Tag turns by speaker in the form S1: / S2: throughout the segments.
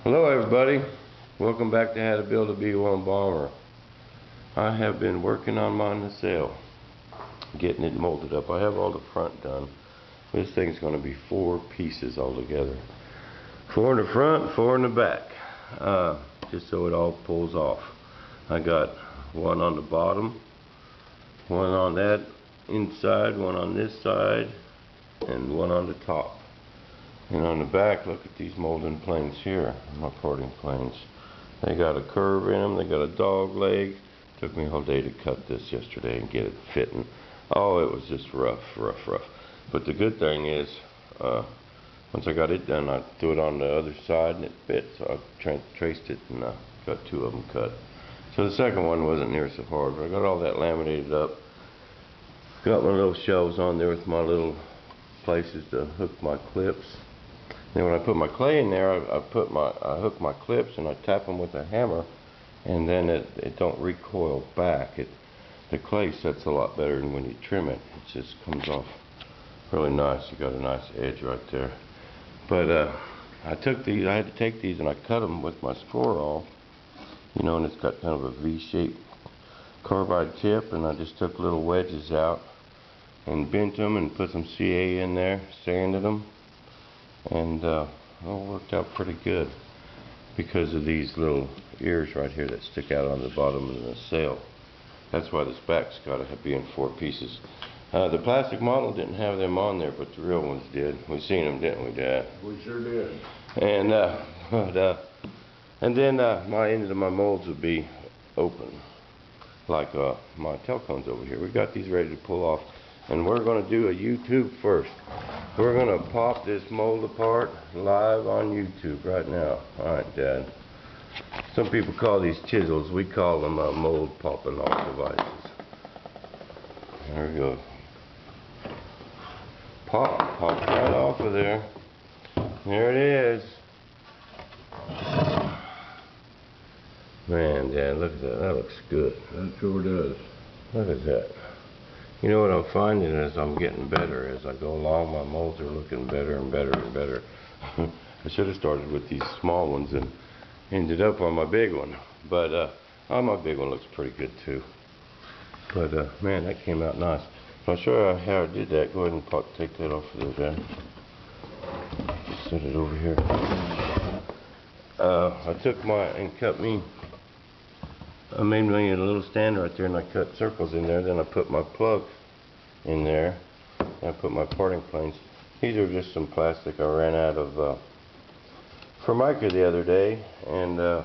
S1: Hello everybody, welcome back to How to Build a B-1 Bomber. I have been working on my nacelle, getting it molded up. I have all the front done. This thing's going to be 4 pieces altogether. 4 in the front, 4 in the back, just so it all pulls off. I got one on the bottom, one on that inside, one on this side, and one on the top. And on the back, look at these molding planes here, my porting planes. They got a curve in them, they got a dog leg. Took me a whole day to cut this yesterday and get it fitting. Oh, it was just rough. But the good thing is, once I got it done, I threw it on the other side and it fit. So I traced it and got 2 of them cut. So the second one wasn't near so hard, but I got all that laminated up. Got my little shelves on there with my little places to hook my clips. Then when I put my clay in there, I hook my clips and I tap them with a hammer, and then it don't recoil back. The clay sets a lot better than when you trim it. It just comes off really nice. You got a nice edge right there. But I took these. I had to take these and I cut them with my score awl. You know, and it's got kind of a V-shaped carbide tip, and I just took little wedges out and bent them and put some CA in there, sanded them. And it all worked out pretty good because of these little ears right here that stick out on the bottom of the nacelle. That's why this back's got to be in 4 pieces. The plastic model didn't have them on there, but the real ones did. We seen them, didn't we, Dad?
S2: We sure did.
S1: And then my end of my molds would be open, like my tail cones over here. We got these ready to pull off, and we're going to do a YouTube first. We're going to pop this mold apart live on YouTube right now. Alright, Dad. Some people call these chisels. We call them mold popping off devices. There we go. Pop right off of there. There it is. Man, Dad, look at that. That looks good.
S2: That sure does.
S1: Look at that. You know what I'm finding is I'm getting better as I go along. My molds are looking better and better and better. I should have started with these small ones and ended up on my big one. But my big one looks pretty good too. But man, that came out nice. I'll show you how I did that. Go ahead and take that off of there, Dad. Just set it over here. I took and cut me. I made me a little stand right there, and I cut circles in there. Then I put my plug in there. And I put my parting planes. These are just some plastic I ran out of Formica the other day, and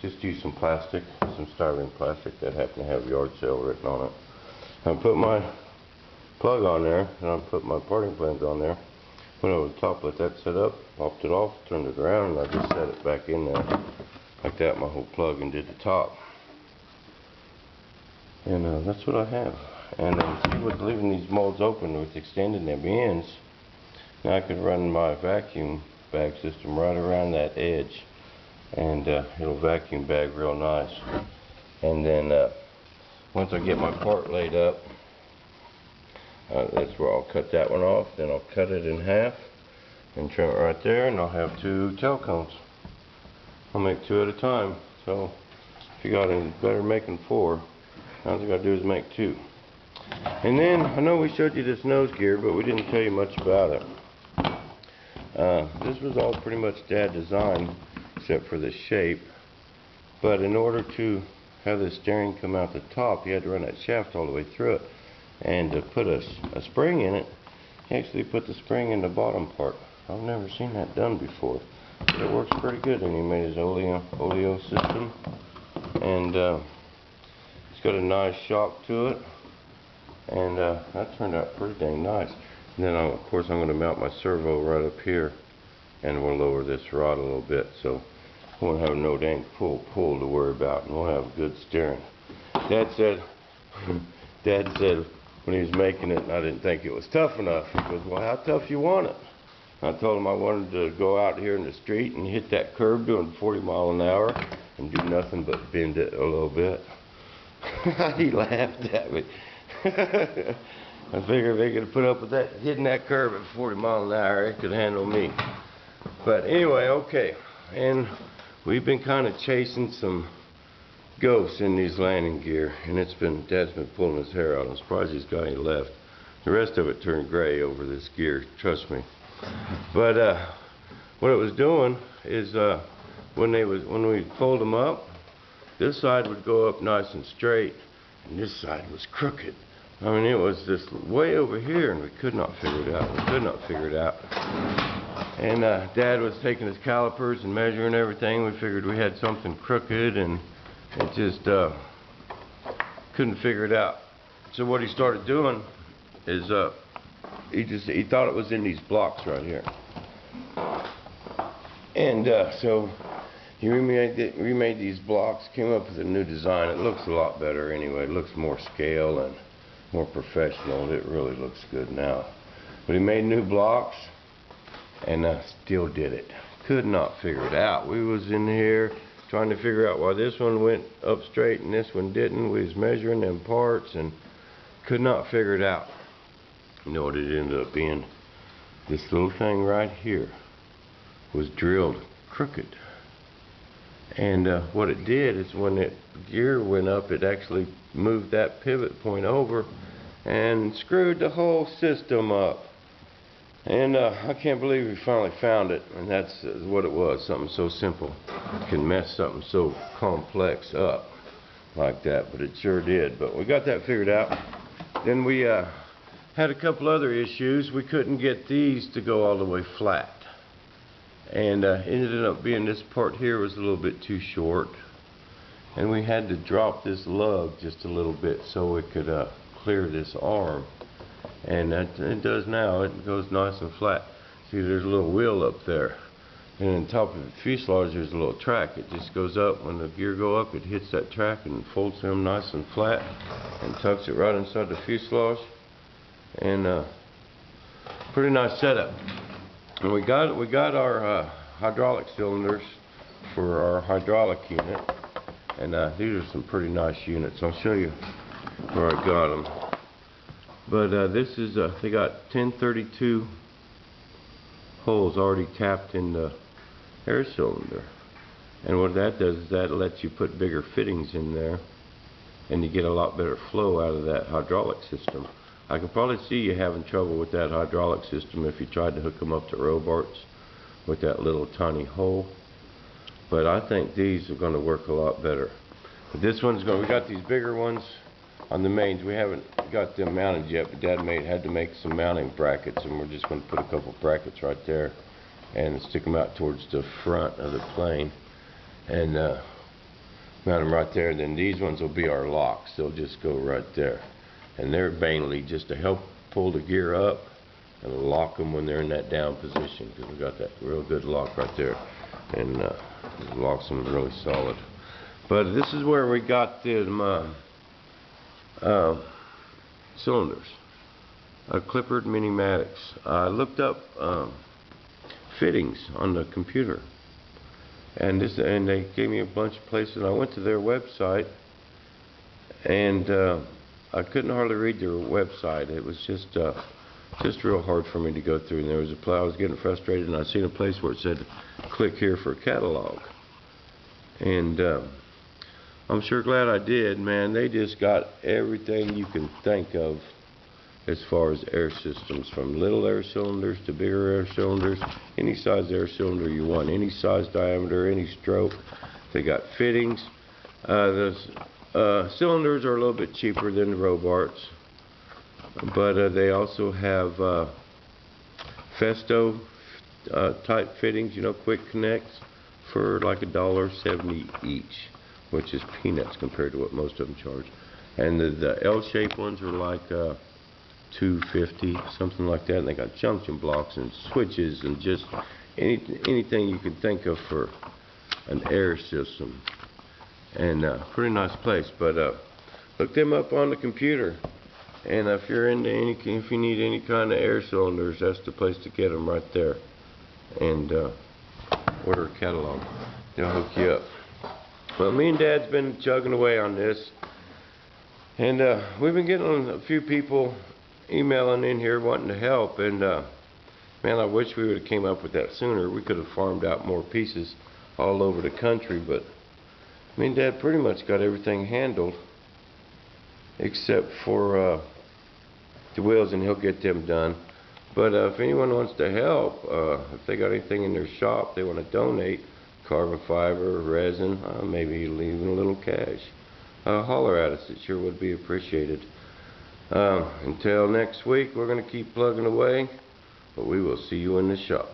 S1: just used some plastic, some styrene plastic that happened to have yard sale written on it. I put my plug on there, and I put my parting planes on there. Went over the top, let that set up, popped it off, turned it around, and I just set it back in there. Like that, my whole plug, and did the top. And that's what I have. And see, with leaving these molds open with extending them ends, now I could run my vacuum bag system right around that edge, and it'll vacuum bag real nice. And then once I get my part laid up, that's where I'll cut that one off. Then I'll cut it in half and trim it right there, and I'll have 2 tail cones. I'll make 2 at a time. So if you got any better making 4, all you gotta do is make 2. And then I know we showed you this nose gear, but we didn't tell you much about it. This was all pretty much Dad designed, except for the shape. But in order to have the steering come out the top, you had to run that shaft all the way through it. And to put a spring in it, you actually put the spring in the bottom part. I've never seen that done before. It works pretty good, and he made his oleo system, and it's got a nice shock to it, and that turned out pretty dang nice. And then of course I'm going to mount my servo right up here, and we'll lower this rod a little bit, so we won't have no dang pull to worry about, and we'll have good steering. Dad said when he was making it, and I didn't think it was tough enough, he goes, well, how tough you want it? I told him I wanted to go out here in the street and hit that curb doing 40 miles an hour and do nothing but bend it a little bit. He laughed at me. I figured if they could put up with that, hitting that curb at 40 miles an hour, it could handle me. But anyway, okay. and we've been kind of chasing some ghosts in these landing gear, and Dad's been pulling his hair out. I'm surprised he's got any left. The rest of it turned gray over this gear, trust me. But what it was doing is when we pulled them up, this side would go up nice and straight, and this side was crooked. I mean, it was just way over here, and we could not figure it out. And Dad was taking his calipers and measuring everything. We figured we had something crooked, and it just couldn't figure it out. So what he started doing is he thought it was in these blocks right here, and so he remade these blocks, came up with a new design. It looks a lot better anyway. It looks more scale and more professional. It really looks good now. But he made new blocks, and still did it. Could not figure it out. We was in here trying to figure out why this one went up straight and this one didn't. We was measuring them parts and could not figure it out. You know what it ended up being? This little thing right here was drilled crooked. And what it did is when the gear went up, it actually moved that pivot point over and screwed the whole system up. And I can't believe we finally found it. And that's what it was. Something so simple can mess something so complex up like that. But it sure did. But we got that figured out. Then we had a couple other issues. We couldn't get these to go all the way flat. And it ended up being this part here was a little bit too short, and we had to drop this lug just a little bit so it could clear this arm, and it does now. It goes nice and flat. See, there's a little wheel up there, and on top of the fuselage there's a little track. It just goes up. When the gear go up, it hits that track and folds him nice and flat and tucks it right inside the fuselage. And pretty nice setup. And we got our hydraulic cylinders for our hydraulic unit, and these are some pretty nice units. I'll show you where I got them. But this is they got 1032 holes already tapped in the air cylinder, and what that does is that lets you put bigger fittings in there, and you get a lot better flow out of that hydraulic system. I can probably see you having trouble with that hydraulic system if you tried to hook them up to Robarts with that little tiny hole. But I think these are going to work a lot better. But this one's we got these bigger ones on the mains. We haven't got them mounted yet, but Dad had to make some mounting brackets, and we're just going to put a couple brackets right there and stick them out towards the front of the plane and mount them right there. And then these ones will be our locks. They'll just go right there. And they're mainly just to help pull the gear up and lock them when they're in that down position, because we got that real good lock right there, and it locks them really solid. But this is where we got them cylinders, clippered mini-matics. I looked up fittings on the computer, and they gave me a bunch of places. And I went to their website, and I couldn't hardly read their website. It was just real hard for me to go through. And there was I was getting frustrated, and I seen a place where it said, "Click here for a catalog." And I'm sure glad I did, man. They just got everything you can think of as far as air systems, from little air cylinders to bigger air cylinders, any size air cylinder you want, any size diameter, any stroke. They got fittings. Cylinders are a little bit cheaper than the Robarts, but they also have Festo type fittings, quick connects, for like $1.70 each, which is peanuts compared to what most of them charge. And the L-shaped ones are like $2.50, something like that. And they got junction blocks and switches and just anything you can think of for an air system. And pretty nice place. But look them up on the computer, and if you need any kind of air cylinders, that's the place to get them right there. And order a catalog, they'll hook you up. Well, me and Dad's been chugging away on this, and we've been getting a few people emailing in here wanting to help. And man, I wish we would have came up with that sooner. We could have farmed out more pieces. all over the country, but me and Dad pretty much got everything handled except for the wheels, and he'll get them done. But if anyone wants to help, if they got anything in their shop they want to donate, carbon fiber, resin, maybe even a little cash, holler at us. It sure would be appreciated. Until next week, we're going to keep plugging away, but we will see you in the shop.